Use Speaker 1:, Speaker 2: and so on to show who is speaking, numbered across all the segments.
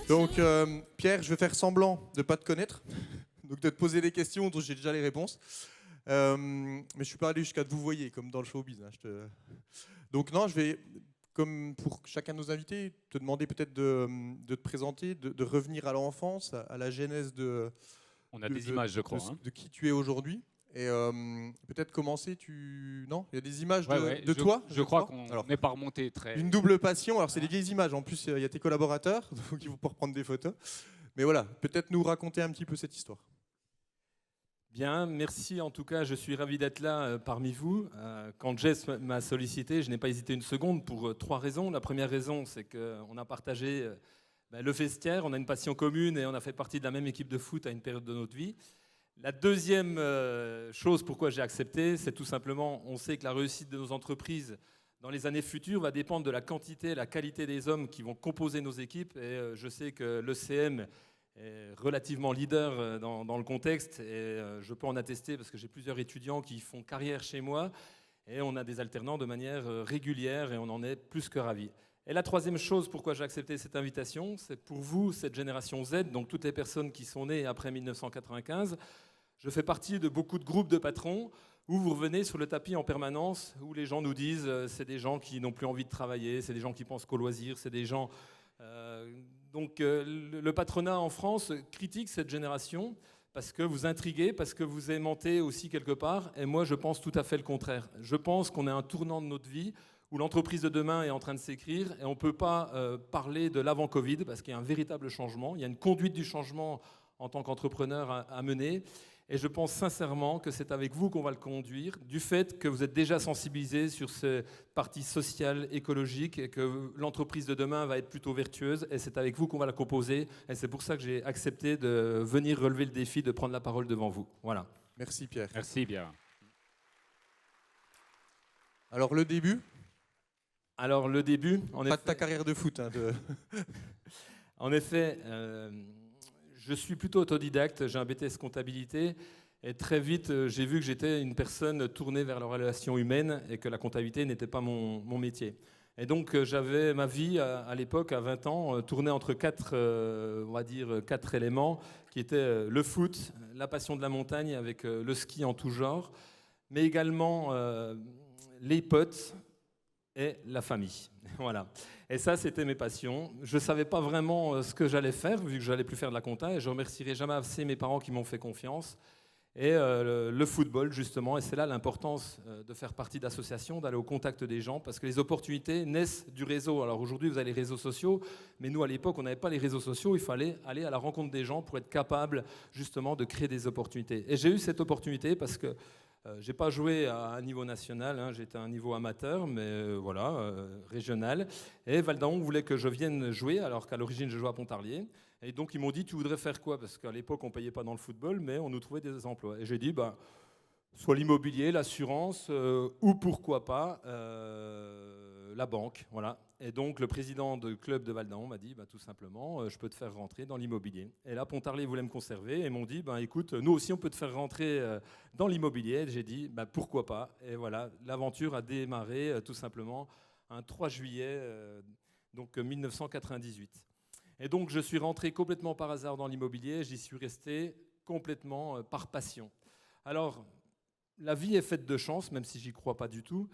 Speaker 1: Donc, Pierre, je vais faire semblant de ne pas te connaître, donc de te poser des questions dont j'ai déjà les réponses. Mais je ne suis pas allé jusqu'à te vous voyez, comme dans le showbiz. Hein, Donc non, je vais, comme pour chacun de nos invités, te demander peut-être de te présenter, de revenir à l'enfance, à la genèse
Speaker 2: On a des images, je crois.
Speaker 1: de qui tu es aujourd'hui. Et peut-être commencer, Non, il y a des images de
Speaker 2: je,
Speaker 1: toi.
Speaker 2: Je crois qu'on n'est pas remonté très...
Speaker 1: Une double passion, alors c'est des vieilles images, en plus il y a tes collaborateurs, donc ils vont pouvoir prendre des photos. Mais voilà, peut-être nous raconter un petit peu cette histoire.
Speaker 3: Bien, merci en tout cas, je suis ravi d'être là parmi vous. Quand Jess m'a sollicité, je n'ai pas hésité une seconde pour 3 raisons. La première raison, c'est qu'on a partagé le vestiaire, on a une passion commune et on a fait partie de la même équipe de foot à une période de notre vie. La deuxième chose pourquoi j'ai accepté, c'est tout simplement, on sait que la réussite de nos entreprises dans les années futures va dépendre de la quantité et la qualité des hommes qui vont composer nos équipes. Et je sais que l'ECM est relativement leader dans le contexte. Et je peux en attester parce que j'ai plusieurs étudiants qui font carrière chez moi. Et on a des alternants de manière régulière et on en est plus que ravis. Et la troisième chose pourquoi j'ai accepté cette invitation, c'est pour vous, cette génération Z, donc toutes les personnes qui sont nées après 1995. Je fais partie de beaucoup de groupes de patrons où vous revenez sur le tapis en permanence, où les gens nous disent c'est des gens qui n'ont plus envie de travailler, c'est des gens qui pensent qu'au loisir, c'est des gens... le patronat en France critique cette génération parce que vous intriguez, parce que vous aimantez aussi quelque part. Et moi, je pense tout à fait le contraire. Je pense qu'on est à un tournant de notre vie où l'entreprise de demain est en train de s'écrire et on ne peut pas parler de l'avant-Covid parce qu'il y a un véritable changement. Il y a une conduite du changement en tant qu'entrepreneur à mener. Et je pense sincèrement que c'est avec vous qu'on va le conduire, du fait que vous êtes déjà sensibilisés sur cette partie sociale, écologique, et que l'entreprise de demain va être plutôt vertueuse, et c'est avec vous qu'on va la composer. Et c'est pour ça que j'ai accepté de venir relever le défi de prendre la parole devant vous. Voilà.
Speaker 1: Merci Pierre.
Speaker 2: Merci Pierre.
Speaker 1: Alors le début
Speaker 3: en
Speaker 1: Pas de ta carrière de foot. Hein,
Speaker 3: En effet... je suis plutôt autodidacte, j'ai un BTS comptabilité et très vite j'ai vu que j'étais une personne tournée vers la relation humaine et que la comptabilité n'était pas mon métier. Et donc j'avais ma vie à l'époque, à 20 ans, tournée entre 4 éléments qui étaient le foot, la passion de la montagne avec le ski en tout genre, mais également les potes et la famille. Voilà. Et ça, c'était mes passions. Je ne savais pas vraiment ce que j'allais faire, vu que je n'allais plus faire de la compta, et je ne remercierai jamais assez mes parents qui m'ont fait confiance. Et le football, justement, et c'est là l'importance de faire partie d'associations, d'aller au contact des gens, parce que les opportunités naissent du réseau. Alors aujourd'hui, vous avez les réseaux sociaux, mais nous, à l'époque, on n'avait pas les réseaux sociaux, il fallait aller à la rencontre des gens pour être capable, justement, de créer des opportunités. Et j'ai eu cette opportunité parce que j'ai pas joué à un niveau national, hein, j'étais à un niveau amateur, mais régional. Et Valdaon voulait que je vienne jouer, alors qu'à l'origine je jouais à Pontarlier. Et donc ils m'ont dit, tu voudrais faire quoi? Parce qu'à l'époque on payait pas dans le football, mais on nous trouvait des emplois. Et j'ai dit, soit l'immobilier, l'assurance, ou pourquoi pas la banque. Voilà. Et donc le président du club de Valdaon m'a dit, tout simplement, je peux te faire rentrer dans l'immobilier. Et là, Pontarlier voulait me conserver et m'ont dit, écoute, nous aussi on peut te faire rentrer dans l'immobilier. Et j'ai dit, pourquoi pas. Et voilà, l'aventure a démarré tout simplement un 3 juillet 1998. Et donc je suis rentré complètement par hasard dans l'immobilier. J'y suis resté complètement par passion. Alors, la vie est faite de chance, même si j'y crois pas du tout.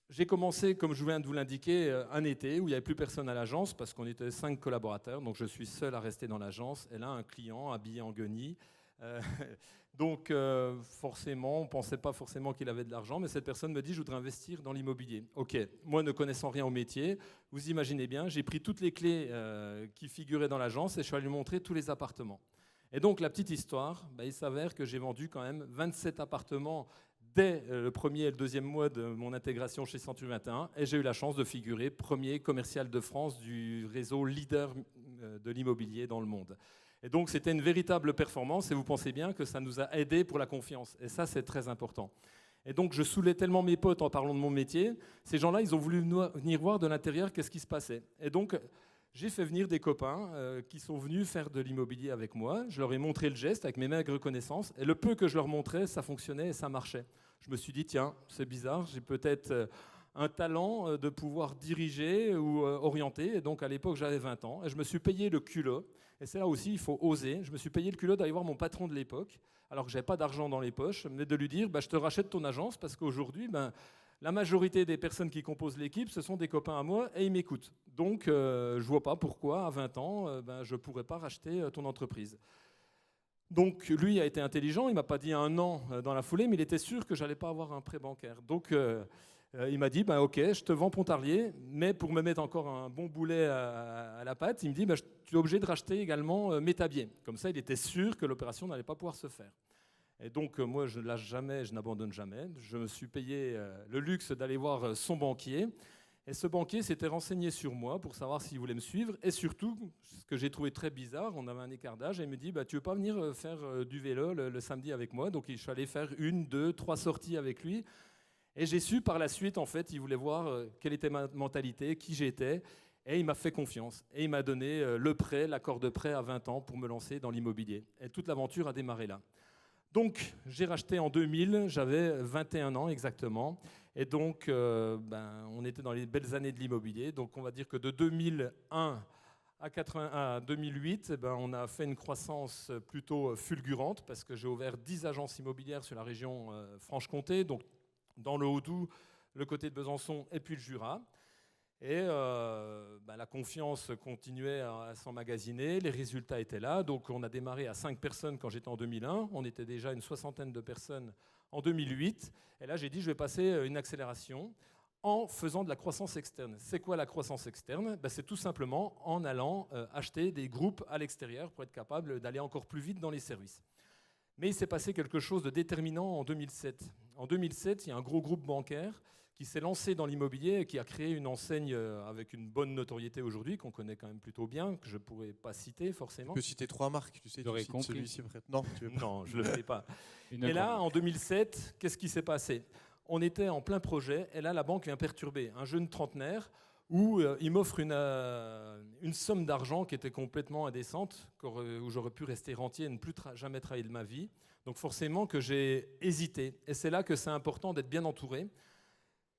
Speaker 3: J'ai commencé, comme je viens de vous l'indiquer, un été où il n'y avait plus personne à l'agence parce qu'on était 5 collaborateurs, donc je suis seul à rester dans l'agence. Et là, un client habillé en guenille. Donc forcément, on ne pensait pas forcément qu'il avait de l'argent, mais cette personne me dit, je voudrais investir dans l'immobilier. Ok, moi ne connaissant rien au métier, vous imaginez bien, j'ai pris toutes les clés qui figuraient dans l'agence et je suis allé lui montrer tous les appartements. Et donc la petite histoire, il s'avère que j'ai vendu quand même 27 appartements dès le premier et le deuxième mois de mon intégration chez Century 21, et j'ai eu la chance de figurer premier commercial de France du réseau leader de l'immobilier dans le monde. Et donc c'était une véritable performance, et vous pensez bien que ça nous a aidés pour la confiance, et ça c'est très important. Et donc je saoulais tellement mes potes en parlant de mon métier, ces gens-là ils ont voulu venir voir de l'intérieur qu'est-ce qui se passait. Et donc j'ai fait venir des copains qui sont venus faire de l'immobilier avec moi. Je leur ai montré le geste avec mes maigres connaissances. Et le peu que je leur montrais, ça fonctionnait et ça marchait. Je me suis dit, tiens, c'est bizarre, j'ai peut-être un talent de pouvoir diriger ou orienter. Et donc à l'époque, j'avais 20 ans et je me suis payé le culot. Et c'est là aussi, il faut oser. Je me suis payé le culot d'aller voir mon patron de l'époque, alors que je n'avais pas d'argent dans les poches, mais de lui dire je te rachète ton agence parce qu'aujourd'hui, la majorité des personnes qui composent l'équipe, ce sont des copains à moi et ils m'écoutent. Donc je ne vois pas pourquoi, à 20 ans, je ne pourrais pas racheter ton entreprise. Donc lui a été intelligent, il ne m'a pas dit un an dans la foulée, mais il était sûr que je n'allais pas avoir un prêt bancaire. Donc il m'a dit, ok, je te vends Pontarlier, mais pour me mettre encore un bon boulet à la patte, il me dit, tu es obligé de racheter également Métabier. Comme ça, il était sûr que l'opération n'allait pas pouvoir se faire. Et donc moi, je ne lâche jamais, je n'abandonne jamais. Je me suis payé le luxe d'aller voir son banquier. Et ce banquier s'était renseigné sur moi pour savoir s'il voulait me suivre. Et surtout, ce que j'ai trouvé très bizarre, on avait un écart d'âge, et il me dit, tu veux pas venir faire du vélo le samedi avec moi? Donc je suis allé faire 1, 2, 3 sorties avec lui. Et j'ai su par la suite, en fait, il voulait voir quelle était ma mentalité, qui j'étais. Et il m'a fait confiance. Et il m'a donné le prêt, l'accord de prêt à 20 ans pour me lancer dans l'immobilier. Et toute l'aventure a démarré là. Donc, j'ai racheté en 2000, j'avais 21 ans exactement. Et donc, on était dans les belles années de l'immobilier. Donc, on va dire que de 2001 à 2008, on a fait une croissance plutôt fulgurante parce que j'ai ouvert 10 agences immobilières sur la région Franche-Comté, donc dans le Haut-Doubs, le côté de Besançon et puis le Jura. Et la confiance continuait à s'emmagasiner, les résultats étaient là. Donc on a démarré à 5 personnes quand j'étais en 2001. On était déjà une 60aine de personnes en 2008. Et là, j'ai dit, je vais passer une accélération en faisant de la croissance externe. C'est quoi la croissance externe? C'est tout simplement en allant acheter des groupes à l'extérieur pour être capable d'aller encore plus vite dans les services. Mais il s'est passé quelque chose de déterminant en 2007. En 2007, il y a un gros groupe bancaire qui s'est lancé dans l'immobilier et qui a créé une enseigne avec une bonne notoriété aujourd'hui, qu'on connaît quand même plutôt bien, que je ne pourrais pas citer forcément.
Speaker 1: Tu peux citer 3 marques, tu sais, tu cites celui-ci. Non,
Speaker 3: je ne le fais pas. Et là, en 2007, qu'est-ce qui s'est passé? On était en plein projet, et là, la banque vient perturber un jeune trentenaire où il m'offre une somme d'argent qui était complètement indécente, où j'aurais pu rester rentier et ne plus jamais travailler de ma vie. Donc forcément que j'ai hésité. Et c'est là que c'est important d'être bien entouré.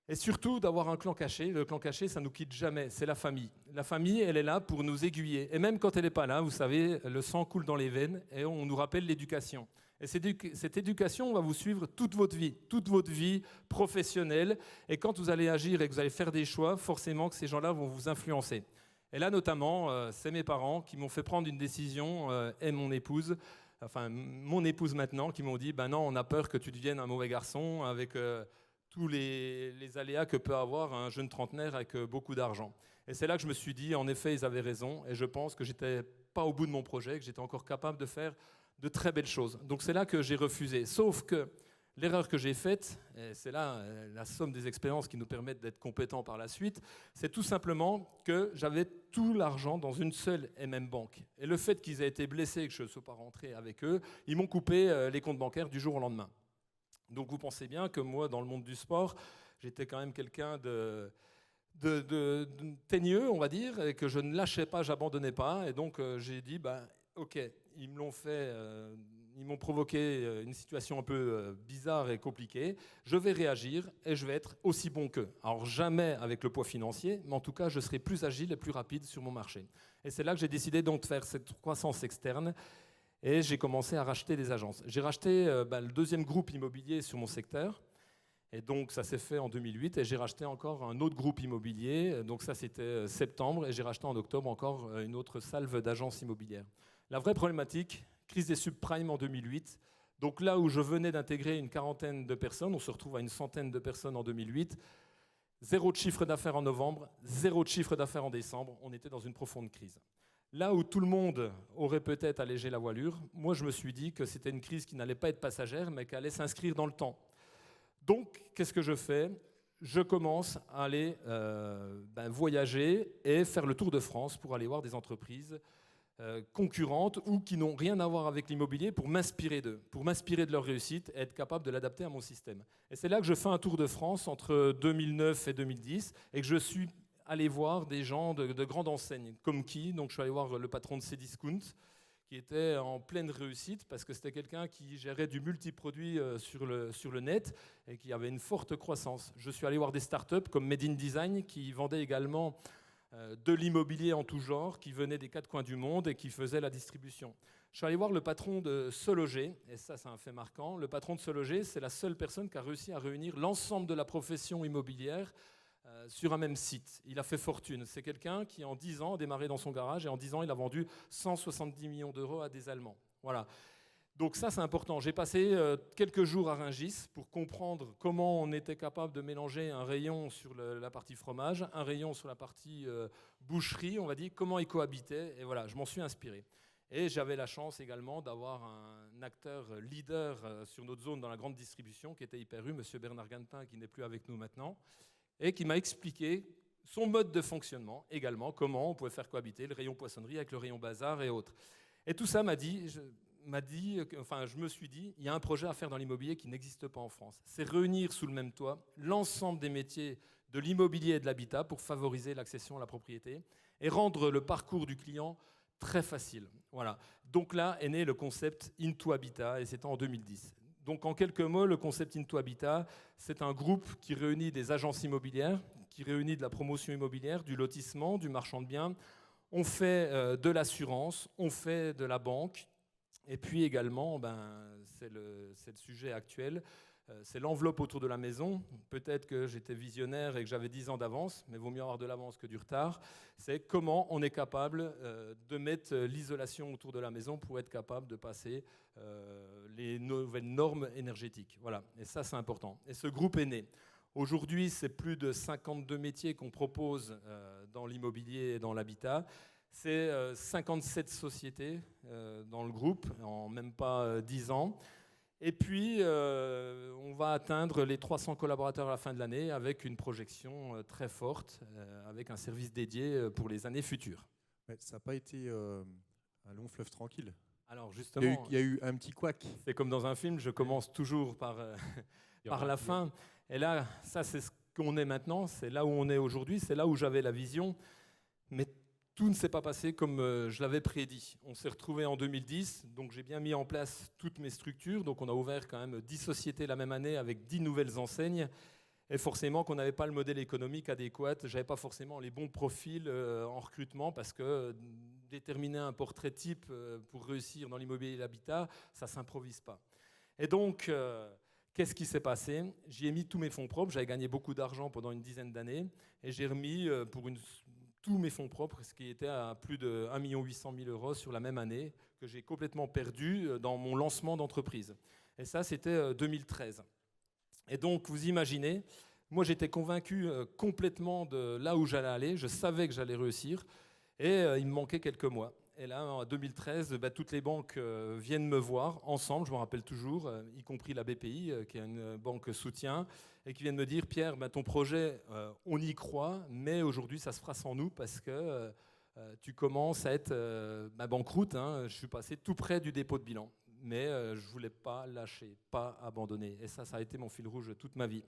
Speaker 3: Et surtout d'avoir un clan caché. Le clan caché, ça ne nous quitte jamais, c'est la famille. La famille, elle est là pour nous aiguiller. Et même quand elle n'est pas là, vous savez, le sang coule dans les veines et on nous rappelle l'éducation. Et cette éducation va vous suivre toute votre vie professionnelle. Et quand vous allez agir et que vous allez faire des choix, forcément que ces gens-là vont vous influencer. Et là, notamment, c'est mes parents qui m'ont fait prendre une décision, et mon épouse maintenant, qui m'ont dit, non, on a peur que tu deviennes un mauvais garçon avec tous les aléas que peut avoir un jeune trentenaire avec beaucoup d'argent. Et c'est là que je me suis dit, en effet, ils avaient raison, et je pense que j'étais pas au bout de mon projet, que j'étais encore capable de faire de très belles choses. Donc c'est là que j'ai refusé. Sauf que l'erreur que j'ai faite, et c'est là la somme des expériences qui nous permettent d'être compétents par la suite, c'est tout simplement que j'avais tout l'argent dans une seule et même banque. Et le fait qu'ils aient été blessés et que je ne sois pas rentré avec eux, ils m'ont coupé les comptes bancaires du jour au lendemain. Donc vous pensez bien que moi, dans le monde du sport, j'étais quand même quelqu'un de teigneux, on va dire, et que je ne lâchais pas, j'abandonnais pas. Et donc j'ai dit, ok, ils me l'ont fait, ils m'ont provoqué une situation un peu bizarre et compliquée. Je vais réagir et je vais être aussi bon qu'eux. Alors jamais avec le poids financier, mais en tout cas, je serai plus agile et plus rapide sur mon marché. Et c'est là que j'ai décidé donc de faire cette croissance externe. Et j'ai commencé à racheter des agences. J'ai racheté le deuxième groupe immobilier sur mon secteur. Et donc, ça s'est fait en 2008. Et j'ai racheté encore un autre groupe immobilier. Donc, ça, c'était septembre. Et j'ai racheté en octobre encore une autre salve d'agences immobilières. La vraie problématique, crise des subprimes en 2008. Donc, là où je venais d'intégrer une 40aine de personnes, on se retrouve à une 100aine de personnes en 2008. 0 de chiffre d'affaires en novembre, 0 de chiffre d'affaires en décembre. On était dans une profonde crise. Là où tout le monde aurait peut-être allégé la voilure, moi je me suis dit que c'était une crise qui n'allait pas être passagère, mais qui allait s'inscrire dans le temps. Donc, qu'est-ce que je fais? Je commence à aller voyager et faire le tour de France pour aller voir des entreprises concurrentes ou qui n'ont rien à voir avec l'immobilier pour m'inspirer d'eux, pour m'inspirer de leur réussite et être capable de l'adapter à mon système. Et c'est là que je fais un tour de France entre 2009 et 2010 et que je suis aller voir des gens de grandes enseignes, comme qui? Donc je suis allé voir le patron de Cdiscount, qui était en pleine réussite parce que c'était quelqu'un qui gérait du multiproduit sur le net et qui avait une forte croissance. Je suis allé voir des startups comme Made in Design qui vendaient également de l'immobilier en tout genre, qui venaient des quatre coins du monde et qui faisaient la distribution. Je suis allé voir le patron de Se Loger, et ça c'est un fait marquant. Le patron de Se Loger, c'est la seule personne qui a réussi à réunir l'ensemble de la profession immobilière sur un même site. Il a fait fortune. C'est quelqu'un qui, en 10 ans, a démarré dans son garage et en 10 ans, il a vendu 170 millions d'euros à des Allemands. Voilà. Donc ça, c'est important. J'ai passé quelques jours à Rungis pour comprendre comment on était capable de mélanger un rayon sur la partie fromage, un rayon sur la partie boucherie, on va dire, comment ils cohabitaient. Et voilà, je m'en suis inspiré. Et j'avais la chance également d'avoir un acteur leader sur notre zone dans la grande distribution qui était hyper M. Bernard Gantin, qui n'est plus avec nous maintenant, et qui m'a expliqué son mode de fonctionnement également, comment on pouvait faire cohabiter le rayon poissonnerie avec le rayon bazar et autres. Et tout ça je me suis dit, il y a un projet à faire dans l'immobilier qui n'existe pas en France. C'est réunir sous le même toit l'ensemble des métiers de l'immobilier et de l'habitat pour favoriser l'accession à la propriété et rendre le parcours du client très facile. Voilà. Donc là est né le concept Into Habitat et c'était en 2010. Donc en quelques mots, le concept Into Habitat, c'est un groupe qui réunit des agences immobilières, qui réunit de la promotion immobilière, du lotissement, du marchand de biens. On fait de l'assurance, on fait de la banque. Et puis également, c'est le sujet actuel, c'est l'enveloppe autour de la maison. Peut-être que j'étais visionnaire et que j'avais 10 ans d'avance, mais il vaut mieux avoir de l'avance que du retard. C'est comment on est capable de mettre l'isolation autour de la maison pour être capable de passer les nouvelles normes énergétiques. Voilà, et ça c'est important. Et ce groupe est né. Aujourd'hui, c'est plus de 52 métiers qu'on propose dans l'immobilier et dans l'habitat. C'est 57 sociétés dans le groupe en même pas 10 ans. Et puis, on va atteindre les 300 collaborateurs à la fin de l'année avec une projection très forte, avec un service dédié pour les années futures.
Speaker 1: Mais ça n'a pas été un long fleuve tranquille.
Speaker 3: Alors justement,
Speaker 1: il y a eu un petit couac.
Speaker 3: C'est comme dans un film, je commence toujours par la fin. Et là, ça c'est ce qu'on est maintenant, c'est là où on est aujourd'hui, c'est là où j'avais la vision. Mais tout ne s'est pas passé comme je l'avais prédit. On s'est retrouvé en 2010, donc j'ai bien mis en place toutes mes structures. Donc on a ouvert quand même 10 sociétés la même année avec 10 nouvelles enseignes. Et forcément qu'on n'avait pas le modèle économique adéquat, je n'avais pas forcément les bons profils en recrutement parce que déterminer un portrait type pour réussir dans l'immobilier et l'habitat, ça ne s'improvise pas. Et donc, qu'est-ce qui s'est passé ? J'y ai mis tous mes fonds propres, j'avais gagné beaucoup d'argent pendant une dizaine d'années et j'ai remis tous mes fonds propres, ce qui était à plus de 1 800 000 euros sur la même année, que j'ai complètement perdu dans mon lancement d'entreprise. Et ça, c'était 2013. Et donc, vous imaginez, moi j'étais convaincu complètement de là où j'allais aller, je savais que j'allais réussir, et il me manquait quelques mois. Et là, en 2013, toutes les banques viennent me voir, ensemble, je me rappelle toujours, y compris la BPI, qui est une banque soutien, et qui viennent me dire, Pierre, ton projet, on y croit, mais aujourd'hui, ça se fera sans nous, parce que tu commences à être banqueroute, je suis passé tout près du dépôt de bilan. Mais je ne voulais pas lâcher, pas abandonner. Et ça a été mon fil rouge toute ma vie.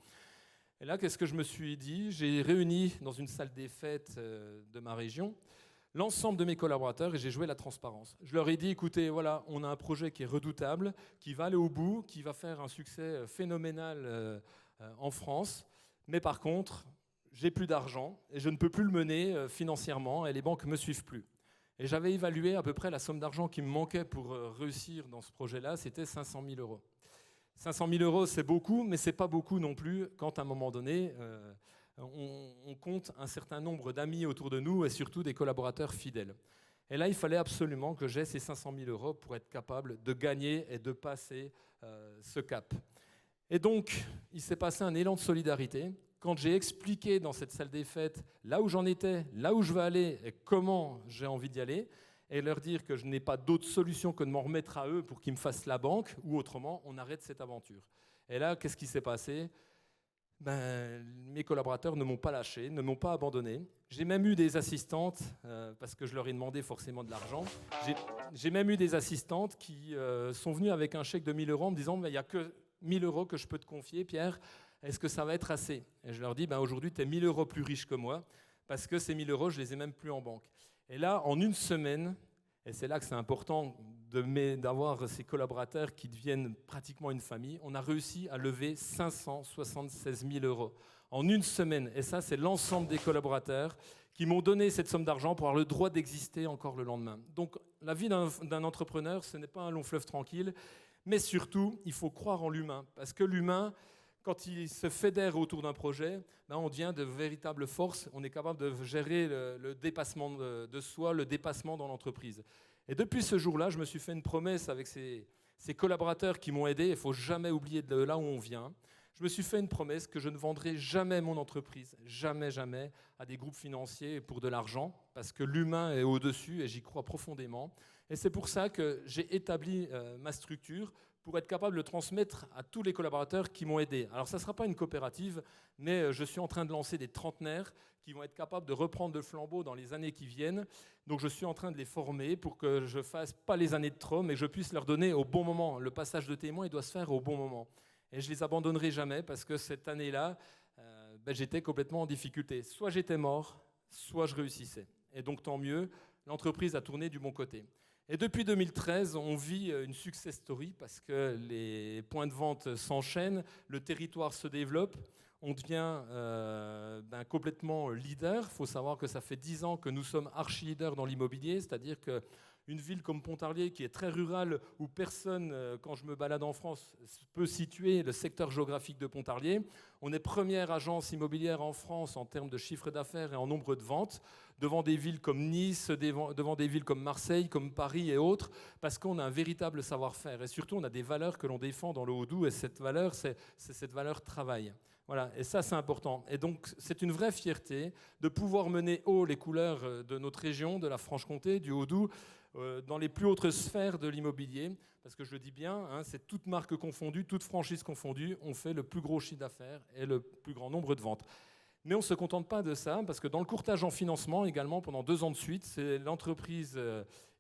Speaker 3: Et là, qu'est-ce que je me suis dit ? J'ai réuni dans une salle des fêtes de ma région l'ensemble de mes collaborateurs et j'ai joué la transparence. Je leur ai dit, écoutez, voilà, on a un projet qui est redoutable, qui va aller au bout, qui va faire un succès phénoménal en France. Mais par contre, j'ai plus d'argent et je ne peux plus le mener financièrement et les banques ne me suivent plus. Et j'avais évalué à peu près la somme d'argent qui me manquait pour réussir dans ce projet-là, c'était 500 000 euros. 500 000 euros, c'est beaucoup, mais ce n'est pas beaucoup non plus quand à un moment donné, on compte un certain nombre d'amis autour de nous et surtout des collaborateurs fidèles. Et là, il fallait absolument que j'aie ces 500 000 euros pour être capable de gagner et de passer ce cap. Et donc, il s'est passé un élan de solidarité. Quand j'ai expliqué dans cette salle des fêtes là où j'en étais, là où je veux aller et comment j'ai envie d'y aller, et leur dire que je n'ai pas d'autre solution que de m'en remettre à eux pour qu'ils me fassent la banque, ou autrement, on arrête cette aventure. Et là, qu'est-ce qui s'est passé ? Mes collaborateurs ne m'ont pas lâché, ne m'ont pas abandonné. J'ai même eu des assistantes, parce que je leur ai demandé forcément de l'argent, j'ai même eu des assistantes qui sont venues avec un chèque de 1 000 euros en me disant « il n'y a que 1 000 euros que je peux te confier, Pierre. Est-ce que ça va être assez ?» Et je leur dis, aujourd'hui, tu es 1 000 euros plus riche que moi, parce que ces 1 000 euros, je ne les ai même plus en banque. Et là, en une semaine, Et c'est là que c'est important d'avoir ces collaborateurs qui deviennent pratiquement une famille. On a réussi à lever 576 000 euros en une semaine. Et ça, c'est l'ensemble des collaborateurs qui m'ont donné cette somme d'argent pour avoir le droit d'exister encore le lendemain. Donc la vie d'un entrepreneur, ce n'est pas un long fleuve tranquille, mais surtout, il faut croire en l'humain. Parce que l'humain, quand il se fédère autour d'un projet, on devient de véritables forces. On est capable de gérer le dépassement de soi, le dépassement dans l'entreprise. Et depuis ce jour-là, je me suis fait une promesse avec ces collaborateurs qui m'ont aidé. Il ne faut jamais oublier de là où on vient. Je me suis fait une promesse que je ne vendrai jamais mon entreprise, jamais, jamais, à des groupes financiers pour de l'argent, parce que l'humain est au-dessus et j'y crois profondément. Et c'est pour ça que j'ai établi ma structure pour être capable de le transmettre à tous les collaborateurs qui m'ont aidé. Alors ça ne sera pas une coopérative, mais je suis en train de lancer des trentenaires qui vont être capables de reprendre le flambeau dans les années qui viennent. Donc je suis en train de les former pour que je ne fasse pas les années de trop, mais que je puisse leur donner au bon moment. Le passage de témoin, il doit se faire au bon moment. Et je ne les abandonnerai jamais parce que cette année-là, j'étais complètement en difficulté. Soit j'étais mort, soit je réussissais. Et donc tant mieux, l'entreprise a tourné du bon côté. Et depuis 2013, on vit une success story parce que les points de vente s'enchaînent, le territoire se développe, on devient complètement leader. Il faut savoir que ça fait 10 ans que nous sommes archi-leaders dans l'immobilier, c'est-à-dire qu'une ville comme Pontarlier, qui est très rurale, où personne, quand je me balade en France, peut situer le secteur géographique de Pontarlier. On est première agence immobilière en France en termes de chiffre d'affaires et en nombre de ventes, devant des villes comme Nice, devant des villes comme Marseille, comme Paris et autres, parce qu'on a un véritable savoir-faire. Et surtout, on a des valeurs que l'on défend dans le Haut-Doubs, et cette valeur, c'est cette valeur travail. Voilà, et ça, c'est important. Et donc, c'est une vraie fierté de pouvoir mener haut les couleurs de notre région, de la Franche-Comté, du Haut-Doubs, dans les plus hautes sphères de l'immobilier. Parce que je le dis bien, c'est toute marque confondue, toute franchise confondue, on fait le plus gros chiffre d'affaires et le plus grand nombre de ventes. Mais on ne se contente pas de ça, parce que dans le courtage en financement, également, pendant 2 ans de suite, c'est l'entreprise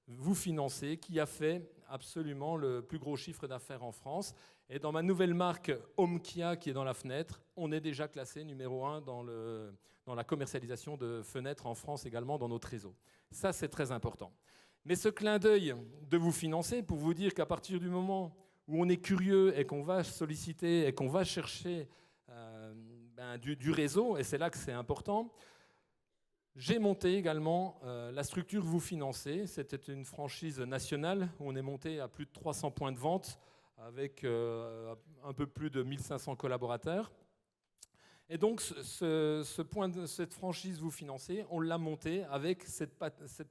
Speaker 3: Vous Financez qui a fait absolument le plus gros chiffre d'affaires en France. Et dans ma nouvelle marque Homekia, qui est dans la fenêtre, on est déjà classé numéro 1 dans la commercialisation de fenêtres en France, également dans notre réseau. Ça, c'est très important. Mais ce clin d'œil de Vous Financer, pour vous dire qu'à partir du moment où on est curieux et qu'on va solliciter et qu'on va chercher du réseau, et c'est là que c'est important, j'ai monté également la structure Vous Financez. C'était une franchise nationale où on est monté à plus de 300 points de vente avec un peu plus de 1500 collaborateurs. Et donc, cette franchise Vous Financez, on l'a montée avec cette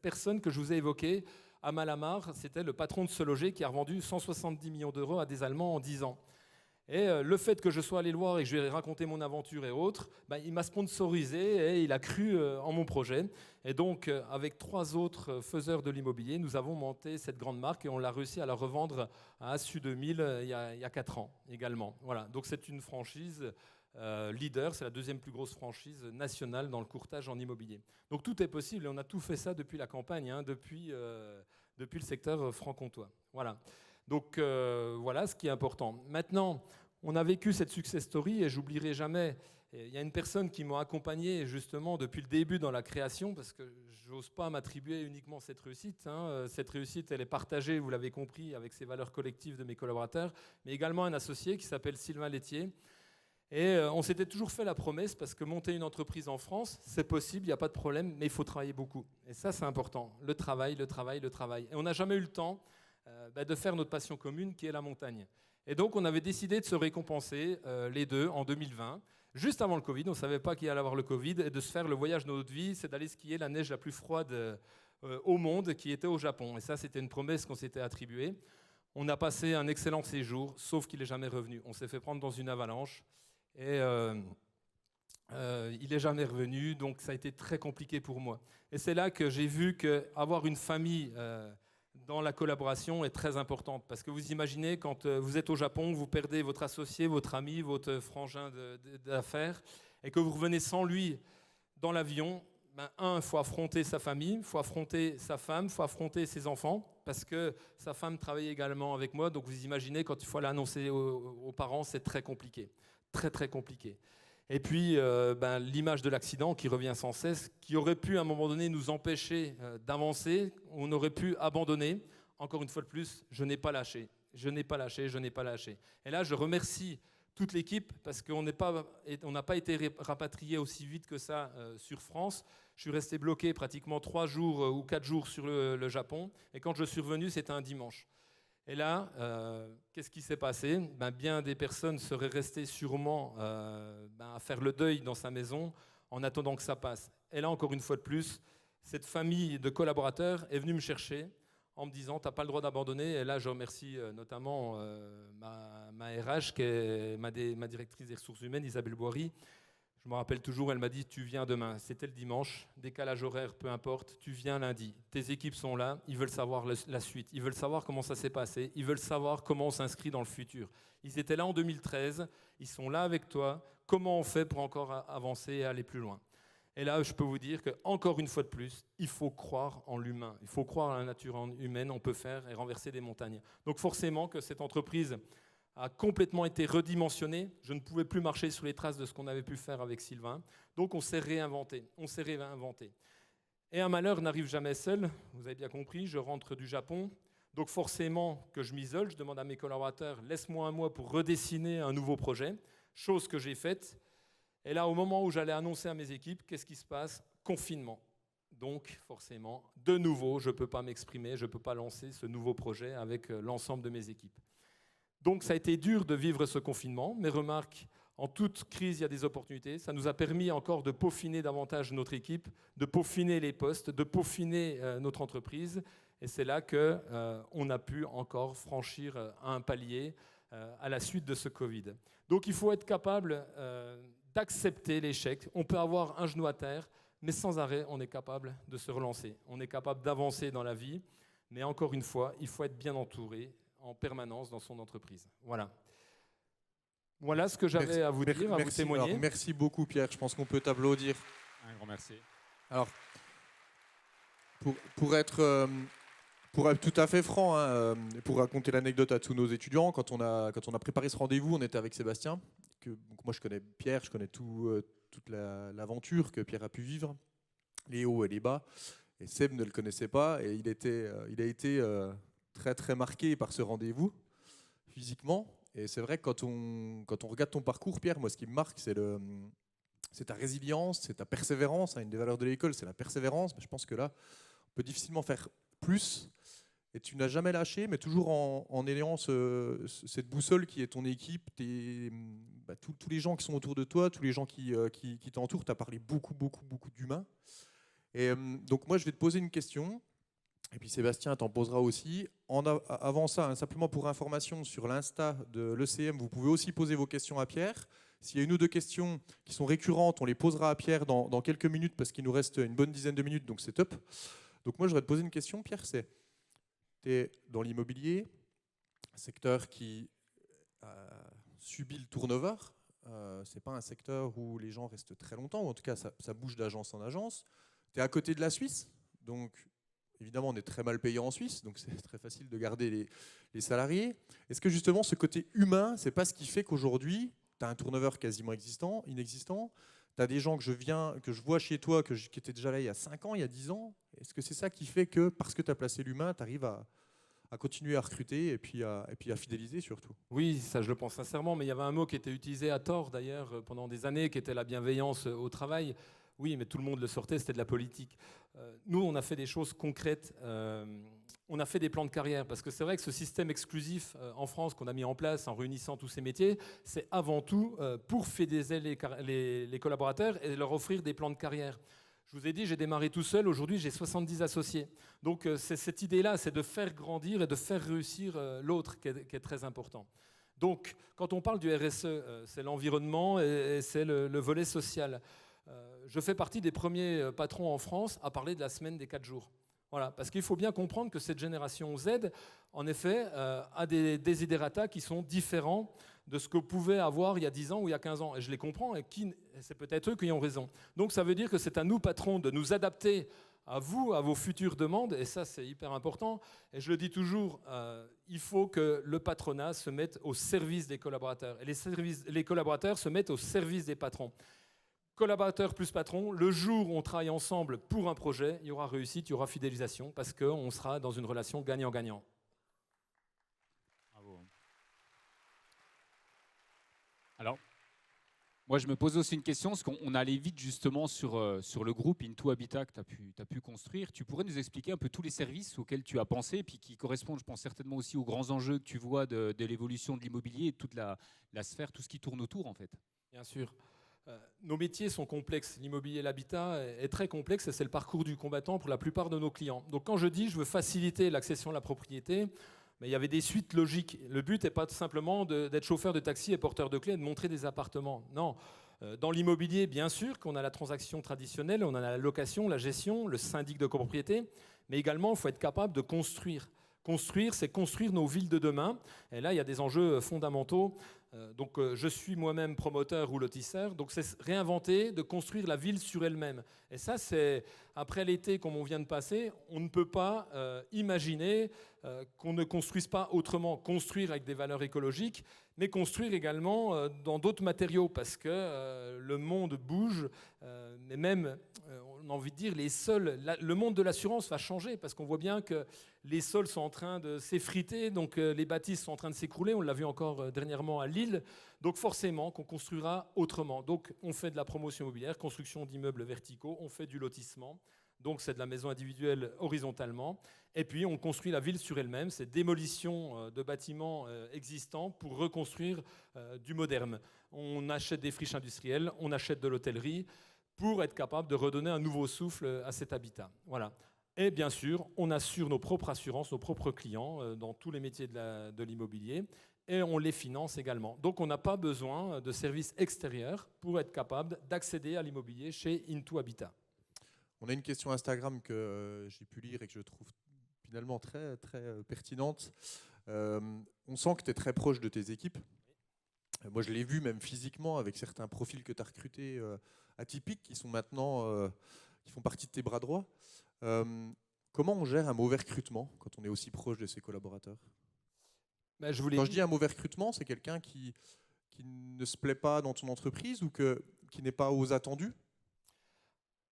Speaker 3: personne que je vous ai évoquée, Amal Amar. C'était le patron de Se Loger qui a revendu 170 millions d'euros à des Allemands en 10 ans. Et le fait que je sois allé le voir et que je lui ai raconté mon aventure et autres, il m'a sponsorisé et il a cru en mon projet. Et donc, avec 3 autres faiseurs de l'immobilier, nous avons monté cette grande marque et on l'a réussi à la revendre à Assu 2000 il y a 4 ans également. Voilà. Donc, c'est une franchise leader, c'est la 2e plus grosse franchise nationale dans le courtage en immobilier. Donc, tout est possible et on a tout fait ça depuis la campagne, depuis le secteur franc-comtois. Voilà. Donc voilà ce qui est important. Maintenant, on a vécu cette success story et j'oublierai jamais, il y a une personne qui m'a accompagné justement depuis le début dans la création, parce que je n'ose pas m'attribuer uniquement cette réussite. Cette réussite, elle est partagée, vous l'avez compris, avec ces valeurs collectives de mes collaborateurs, mais également un associé qui s'appelle Sylvain Laitier. Et on s'était toujours fait la promesse, parce que monter une entreprise en France, c'est possible, il n'y a pas de problème, mais il faut travailler beaucoup. Et ça, c'est important. Le travail, le travail, le travail. Et on n'a jamais eu le temps de faire notre passion commune qui est la montagne. Et donc on avait décidé de se récompenser les deux en 2020, juste avant le Covid, on ne savait pas qu'il allait avoir le Covid, et de se faire le voyage de notre vie, c'est d'aller skier la neige la plus froide au monde, qui était au Japon. Et ça, c'était une promesse qu'on s'était attribuée. On a passé un excellent séjour, sauf qu'il n'est jamais revenu. On s'est fait prendre dans une avalanche et il n'est jamais revenu, donc ça a été très compliqué pour moi. Et c'est là que j'ai vu qu'avoir une famille dans la collaboration est très importante, parce que vous imaginez, quand vous êtes au Japon, vous perdez votre associé, votre ami, votre frangin d'affaires, et que vous revenez sans lui dans l'avion, il faut affronter sa famille, il faut affronter sa femme, il faut affronter ses enfants, parce que sa femme travaille également avec moi, donc vous imaginez, quand il faut l'annoncer aux parents, c'est très compliqué, très très compliqué. Et puis, l'image de l'accident qui revient sans cesse, qui aurait pu à un moment donné nous empêcher d'avancer, on aurait pu abandonner. Encore une fois de plus, je n'ai pas lâché. Je n'ai pas lâché, je n'ai pas lâché. Et là, je remercie toute l'équipe parce qu'on n'a pas été rapatrié aussi vite que ça sur France. Je suis resté bloqué pratiquement 3 jours ou 4 jours sur le Japon. Et quand je suis revenu, c'était un dimanche. Et là, qu'est-ce qui s'est passé ? Bien des personnes seraient restées sûrement à faire le deuil dans sa maison en attendant que ça passe. Et là, encore une fois de plus, cette famille de collaborateurs est venue me chercher en me disant « tu n'as pas le droit d'abandonner ». Et là, je remercie notamment ma RH, qui est ma directrice des ressources humaines, Isabelle Boiry. Je me rappelle toujours, elle m'a dit « tu viens demain ». C'était le dimanche, décalage horaire, peu importe, tu viens lundi. Tes équipes sont là, ils veulent savoir la suite, ils veulent savoir comment ça s'est passé, ils veulent savoir comment on s'inscrit dans le futur. Ils étaient là en 2013, ils sont là avec toi, comment on fait pour encore avancer et aller plus loin. Et là, je peux vous dire qu'encore une fois de plus, il faut croire en l'humain, il faut croire à la nature humaine, on peut faire et renverser des montagnes. Donc forcément que cette entreprise a complètement été redimensionné. Je ne pouvais plus marcher sur les traces de ce qu'on avait pu faire avec Sylvain. Donc on s'est réinventé. Et un malheur n'arrive jamais seul. Vous avez bien compris, je rentre du Japon. Donc forcément que je m'isole, je demande à mes collaborateurs, laisse-moi un mois pour redessiner un nouveau projet. Chose que j'ai faite. Et là, au moment où j'allais annoncer à mes équipes, qu'est-ce qui se passe ? Confinement. Donc forcément, de nouveau, je ne peux pas m'exprimer, je ne peux pas lancer ce nouveau projet avec l'ensemble de mes équipes. Donc ça a été dur de vivre ce confinement, mais remarque, en toute crise, il y a des opportunités. Ça nous a permis encore de peaufiner davantage notre équipe, de peaufiner les postes, de peaufiner notre entreprise. Et c'est là qu'on a pu encore franchir un palier à la suite de ce Covid. Donc il faut être capable d'accepter l'échec. On peut avoir un genou à terre, mais sans arrêt, on est capable de se relancer. On est capable d'avancer dans la vie, mais encore une fois, il faut être bien entouré en permanence dans son entreprise. Voilà. Voilà ce que j'avais à vous dire, à vous témoigner.
Speaker 1: Alors, merci beaucoup Pierre, je pense qu'on peut t'applaudir.
Speaker 2: Un grand merci.
Speaker 1: Alors, pour être tout à fait franc, pour raconter l'anecdote à tous nos étudiants, quand on a préparé ce rendez-vous, on était avec Sébastien. Donc moi je connais Pierre, je connais toute l'aventure que Pierre a pu vivre, les hauts et les bas. Et Seb ne le connaissait pas et il a été très très marqué par ce rendez-vous physiquement. Et c'est vrai que quand on regarde ton parcours, Pierre, moi ce qui me marque, c'est ta résilience, c'est ta persévérance. Une des valeurs de l'école, c'est la persévérance. Mais je pense que là, on peut difficilement faire plus. Et tu n'as jamais lâché, mais toujours en ayant cette boussole qui est ton équipe, tous les gens qui sont autour de toi, tous les gens qui t'entourent. Tu as parlé beaucoup d'humains. Et donc moi, je vais te poser une question. Et puis Sébastien t'en posera aussi. Avant ça, simplement pour information, sur l'Insta de l'ECM, vous pouvez aussi poser vos questions à Pierre. S'il y a une ou deux questions qui sont récurrentes, on les posera à Pierre dans quelques minutes parce qu'il nous reste une bonne dizaine de minutes, donc c'est top. Donc moi, je voudrais te poser une question, Pierre. Tu es dans l'immobilier, un secteur qui subit le turnover. Ce n'est pas un secteur où les gens restent très longtemps, ou en tout cas, ça bouge d'agence en agence. Tu es à côté de la Suisse, donc évidemment, on est très mal payé en Suisse, donc c'est très facile de garder les salariés. Est-ce que justement, ce côté humain, ce n'est pas ce qui fait qu'aujourd'hui, tu as un turnover quasiment inexistant, tu as des gens que je vois chez toi, qui étaient déjà là il y a 5 ans, il y a 10 ans. Est-ce que c'est ça qui fait que, parce que tu as placé l'humain, tu arrives à continuer à recruter et puis à fidéliser surtout ?
Speaker 3: Oui, ça je le pense sincèrement, mais il y avait un mot qui était utilisé à tort d'ailleurs pendant des années, qui était la bienveillance au travail. Oui, mais tout le monde le sortait, c'était de la politique. Nous, on a fait des choses concrètes. On a fait des plans de carrière, parce que c'est vrai que ce système exclusif en France qu'on a mis en place en réunissant tous ces métiers, c'est avant tout pour fidéliser les collaborateurs et leur offrir des plans de carrière. Je vous ai dit, j'ai démarré tout seul. Aujourd'hui, j'ai 70 associés. Donc, c'est cette idée-là, c'est de faire grandir et de faire réussir l'autre qui est très important. Donc, quand on parle du RSE, c'est l'environnement et c'est le volet social. Je fais partie des premiers patrons en France à parler de la semaine des 4 jours. Voilà, parce qu'il faut bien comprendre que cette génération Z, en effet, a des desiderata qui sont différents de ce que pouvaient avoir il y a 10 ans ou il y a 15 ans. Et je les comprends, et c'est peut-être eux qui ont raison. Donc ça veut dire que c'est à nous, patrons, de nous adapter à vous, à vos futures demandes, et ça c'est hyper important, et je le dis toujours, il faut que le patronat se mette au service des collaborateurs, et les collaborateurs se mettent au service des patrons. Collaborateurs plus patron, le jour où on travaille ensemble pour un projet, il y aura réussite, il y aura fidélisation, parce qu'on sera dans une relation gagnant-gagnant.
Speaker 2: Bravo. Alors, moi, je me pose aussi une question, parce qu'on allait vite justement sur le groupe Into Habitat que tu as pu construire. Tu pourrais nous expliquer un peu tous les services auxquels tu as pensé, et puis qui correspondent, je pense, certainement aussi aux grands enjeux que tu vois de l'évolution de l'immobilier et de toute la sphère, tout ce qui tourne autour, en fait.
Speaker 3: Bien sûr. Nos métiers sont complexes. L'immobilier et l'habitat est très complexe et c'est le parcours du combattant pour la plupart de nos clients. Donc quand je dis je veux faciliter l'accession à la propriété, mais il y avait des suites logiques. Le but n'est pas simplement d'être chauffeur de taxi et porteur de clés et de montrer des appartements. Non. Dans l'immobilier, bien sûr qu'on a la transaction traditionnelle, on a la location, la gestion, le syndic de copropriété, mais également il faut être capable de construire. Construire, c'est construire nos villes de demain. Et là, il y a des enjeux fondamentaux. Donc, je suis moi-même promoteur ou lotisseur. Donc, c'est réinventer, de construire la ville sur elle-même. Et ça, c'est après l'été comme on vient de passer, on ne peut pas imaginer qu'on ne construise pas autrement. Construire avec des valeurs écologiques, mais construire également dans d'autres matériaux parce que le monde bouge, mais même, on a envie de dire, le monde de l'assurance va changer parce qu'on voit bien que les sols sont en train de s'effriter, donc les bâtisses sont en train de s'écrouler, on l'a vu encore dernièrement à Lille, donc forcément qu'on construira autrement. Donc on fait de la promotion immobilière, construction d'immeubles verticaux, on fait du lotissement, donc c'est de la maison individuelle horizontalement, et puis on construit la ville sur elle-même, c'est démolition de bâtiments existants pour reconstruire du moderne. On achète des friches industrielles, on achète de l'hôtellerie pour être capable de redonner un nouveau souffle à cet habitat. Voilà. Et bien sûr, on assure nos propres assurances, nos propres clients dans tous les métiers de l'immobilier et on les finance également. Donc on n'a pas besoin de services extérieurs pour être capable d'accéder à l'immobilier chez Into Habitat.
Speaker 1: On a une question Instagram que j'ai pu lire et que je trouve finalement très, très pertinente. On sent que tu es très proche de tes équipes. Moi, je l'ai vu même physiquement avec certains profils que tu as recrutés atypiques qui sont maintenant, qui font partie de tes bras droits. Comment on gère un mauvais recrutement quand on est aussi proche de ses collaborateurs? Quand je dis un mauvais recrutement, c'est quelqu'un qui ne se plaît pas dans ton entreprise ou qui n'est pas aux attendus?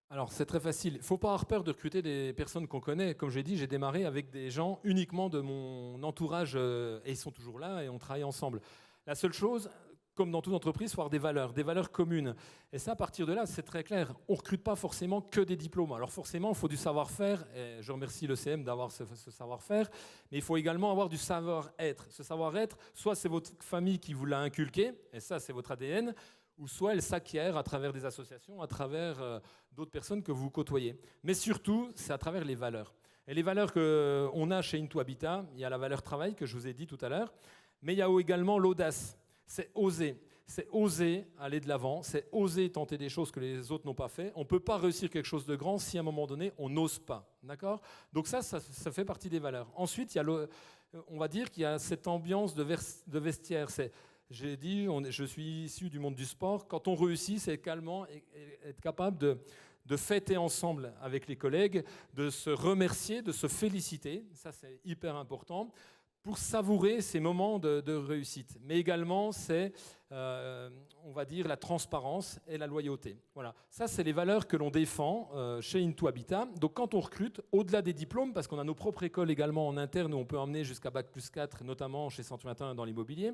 Speaker 3: Alors c'est très facile. Il ne faut pas avoir peur de recruter des personnes qu'on connaît. Comme j'ai dit, j'ai démarré avec des gens uniquement de mon entourage et ils sont toujours là et on travaille ensemble. La seule chose, comme dans toute entreprise, il faut avoir des valeurs communes. Et ça, à partir de là, c'est très clair. On ne recrute pas forcément que des diplômes. Alors forcément, il faut du savoir-faire. Et je remercie l'ECM d'avoir ce savoir-faire. Mais il faut également avoir du savoir-être. Ce savoir-être, soit c'est votre famille qui vous l'a inculqué, et ça, c'est votre ADN, ou soit elle s'acquiert à travers des associations, à travers d'autres personnes que vous côtoyez. Mais surtout, c'est à travers les valeurs. Et les valeurs qu'on a chez Into Habitat, il y a la valeur travail que je vous ai dit tout à l'heure, mais il y a également l'audace. C'est oser aller de l'avant, c'est oser tenter des choses que les autres n'ont pas fait. On ne peut pas réussir quelque chose de grand si à un moment donné, on n'ose pas. D'accord ? Donc ça fait partie des valeurs. Ensuite, on va dire qu'il y a cette ambiance de vestiaire. J'ai dit, je suis issu du monde du sport. Quand on réussit, c'est calmement être capable de fêter ensemble avec les collègues, de se remercier, de se féliciter. Ça, c'est hyper important pour savourer ces moments de réussite. Mais également, c'est, on va dire, la transparence et la loyauté. Voilà. Ça, c'est les valeurs que l'on défend chez Into Habitat. Donc, quand on recrute, au-delà des diplômes, parce qu'on a nos propres écoles également en interne où on peut emmener jusqu'à Bac+4, notamment chez 121 dans l'immobilier.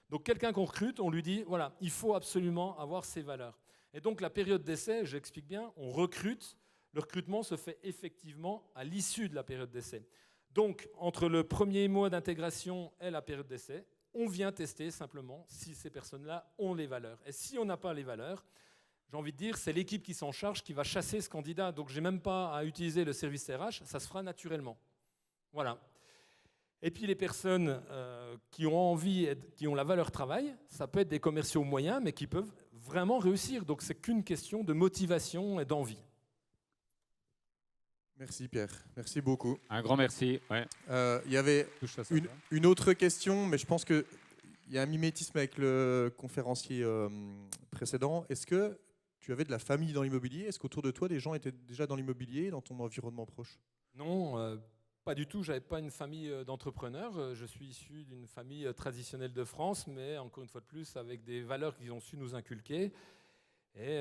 Speaker 3: Donc, quelqu'un qu'on recrute, on lui dit, voilà, il faut absolument avoir ces valeurs. Et donc, la période d'essai, j'explique bien, on recrute. Le recrutement se fait effectivement à l'issue de la période d'essai. Donc, entre le premier mois d'intégration et la période d'essai, on vient tester simplement si ces personnes-là ont les valeurs. Et si on n'a pas les valeurs, j'ai envie de dire, c'est l'équipe qui s'en charge qui va chasser ce candidat. Donc, je n'ai même pas à utiliser le service RH, ça se fera naturellement. Voilà. Et puis, les personnes qui ont envie, qui ont la valeur travail, ça peut être des commerciaux moyens, mais qui peuvent vraiment réussir. Donc, c'est qu'une question de motivation et d'envie.
Speaker 1: Merci Pierre, merci beaucoup.
Speaker 2: Un grand merci. Ouais.
Speaker 1: Y avait une autre question, mais je pense qu'il y a un mimétisme avec le conférencier précédent. Est-ce que tu avais de la famille dans l'immobilier. Est-ce qu'autour de toi, des gens étaient déjà dans l'immobilier, dans ton environnement proche?
Speaker 3: Non, pas du tout. J'avais pas une famille d'entrepreneurs. Je suis issu d'une famille traditionnelle de France, mais encore une fois de plus, avec des valeurs qu'ils ont su nous inculquer. Et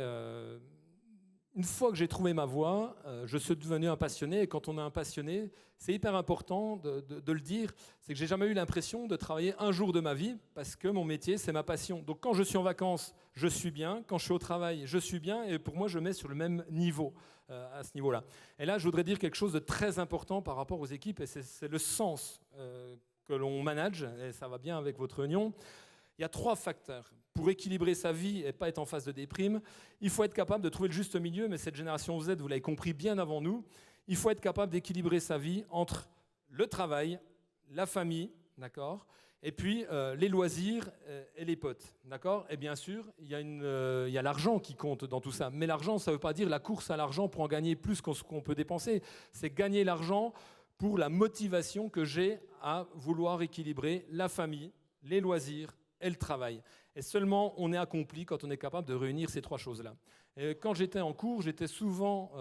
Speaker 3: une fois que j'ai trouvé ma voie, je suis devenu un passionné. Et quand on est un passionné, c'est hyper important de le dire. C'est que j'ai jamais eu l'impression de travailler un jour de ma vie parce que mon métier, c'est ma passion. Donc quand je suis en vacances, je suis bien. Quand je suis au travail, je suis bien. Et pour moi, je mets sur le même niveau à ce niveau-là. Et là, je voudrais dire quelque chose de très important par rapport aux équipes. Et c'est le sens que l'on manage. Et ça va bien avec votre réunion. Il y a 3 facteurs. Pour équilibrer sa vie et pas être en phase de déprime, il faut être capable de trouver le juste milieu, mais cette génération Z, vous l'avez compris bien avant nous, il faut être capable d'équilibrer sa vie entre le travail, la famille, d'accord, et puis les loisirs et les potes, d'accord. Et bien sûr, il y a l'argent qui compte dans tout ça, mais l'argent, ça ne veut pas dire la course à l'argent pour en gagner plus qu'on peut dépenser, c'est gagner l'argent pour la motivation que j'ai à vouloir équilibrer la famille, les loisirs et le travail. Et seulement on est accompli quand on est capable de réunir ces 3 choses-là. Et quand j'étais en cours, j'étais souvent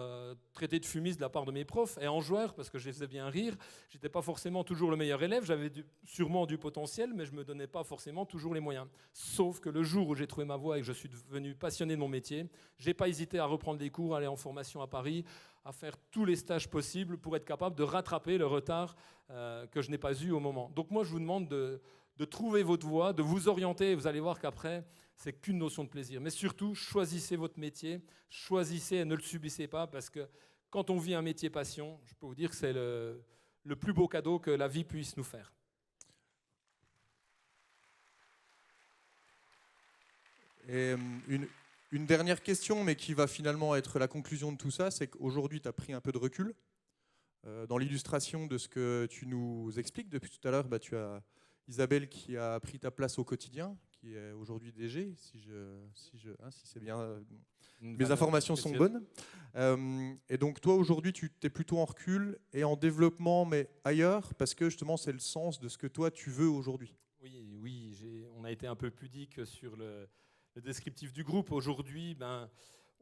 Speaker 3: traité de fumiste de la part de mes profs et en joueur, parce que je les faisais bien rire. Je n'étais pas forcément toujours le meilleur élève, j'avais sûrement du potentiel, mais je ne me donnais pas forcément toujours les moyens. Sauf que le jour où j'ai trouvé ma voie et que je suis devenu passionné de mon métier, je n'ai pas hésité à reprendre des cours, à aller en formation à Paris, à faire tous les stages possibles pour être capable de rattraper le retard que je n'ai pas eu au moment. Donc moi, je vous demande de trouver votre voie, de vous orienter, et vous allez voir qu'après, c'est qu'une notion de plaisir. Mais surtout, choisissez votre métier, choisissez et ne le subissez pas, parce que quand on vit un métier passion, je peux vous dire que c'est le plus beau cadeau que la vie puisse nous faire.
Speaker 1: Et une dernière question, mais qui va finalement être la conclusion de tout ça, c'est qu'aujourd'hui, tu as pris un peu de recul. Dans l'illustration de ce que tu nous expliques depuis tout à l'heure, tu as Isabelle qui a pris ta place au quotidien, qui est aujourd'hui DG, si c'est bien, mes informations sont bonnes. Et donc toi aujourd'hui tu es plutôt en recul et en développement, mais ailleurs, parce que justement c'est le sens de ce que toi tu veux aujourd'hui.
Speaker 3: Oui, on a été un peu pudique sur le descriptif du groupe. Aujourd'hui,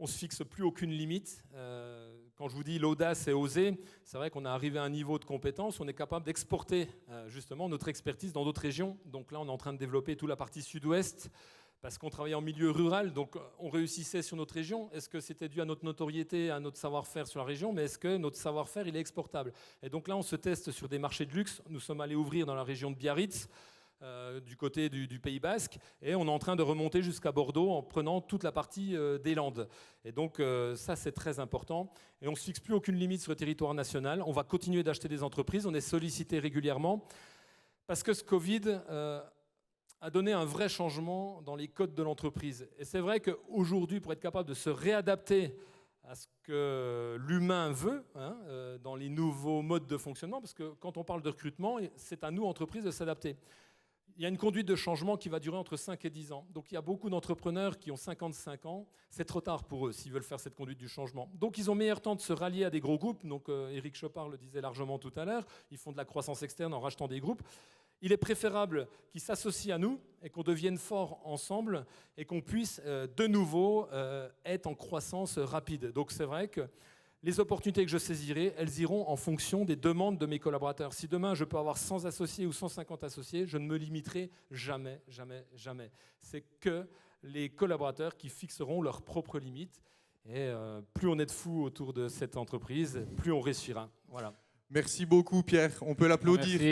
Speaker 3: on ne se fixe plus aucune limite. Quand je vous dis l'audace et oser, c'est vrai qu'on est arrivé à un niveau de compétence, on est capable d'exporter justement notre expertise dans d'autres régions. Donc là, on est en train de développer toute la partie sud-ouest, parce qu'on travaillait en milieu rural, donc on réussissait sur notre région. Est-ce que c'était dû à notre notoriété, à notre savoir-faire sur la région, mais est-ce que notre savoir-faire, il est exportable? Et donc là, on se teste sur des marchés de luxe. Nous sommes allés ouvrir dans la région de Biarritz, du côté du Pays Basque, et on est en train de remonter jusqu'à Bordeaux en prenant toute la partie des Landes. Et donc ça, c'est très important. Et on ne se fixe plus aucune limite sur le territoire national. On va continuer d'acheter des entreprises, on est sollicité régulièrement, parce que ce Covid a donné un vrai changement dans les codes de l'entreprise. Et c'est vrai qu'aujourd'hui, pour être capable de se réadapter à ce que l'humain veut, dans les nouveaux modes de fonctionnement, parce que quand on parle de recrutement, c'est à nous, entreprises, de s'adapter. Il y a une conduite de changement qui va durer entre 5 et 10 ans. Donc il y a beaucoup d'entrepreneurs qui ont 55 ans. C'est trop tard pour eux s'ils veulent faire cette conduite du changement. Donc ils ont meilleur temps de se rallier à des gros groupes. Donc Éric Chopard le disait largement tout à l'heure. Ils font de la croissance externe en rachetant des groupes. Il est préférable qu'ils s'associent à nous et qu'on devienne forts ensemble et qu'on puisse de nouveau être en croissance rapide. Donc c'est vrai que les opportunités que je saisirai, elles iront en fonction des demandes de mes collaborateurs. Si demain je peux avoir 100 associés ou 150 associés, je ne me limiterai jamais, jamais, jamais. C'est que les collaborateurs qui fixeront leurs propres limites. Et plus on est de fous autour de cette entreprise, plus on réussira. Voilà.
Speaker 1: Merci beaucoup Pierre, on peut l'applaudir.
Speaker 2: Merci.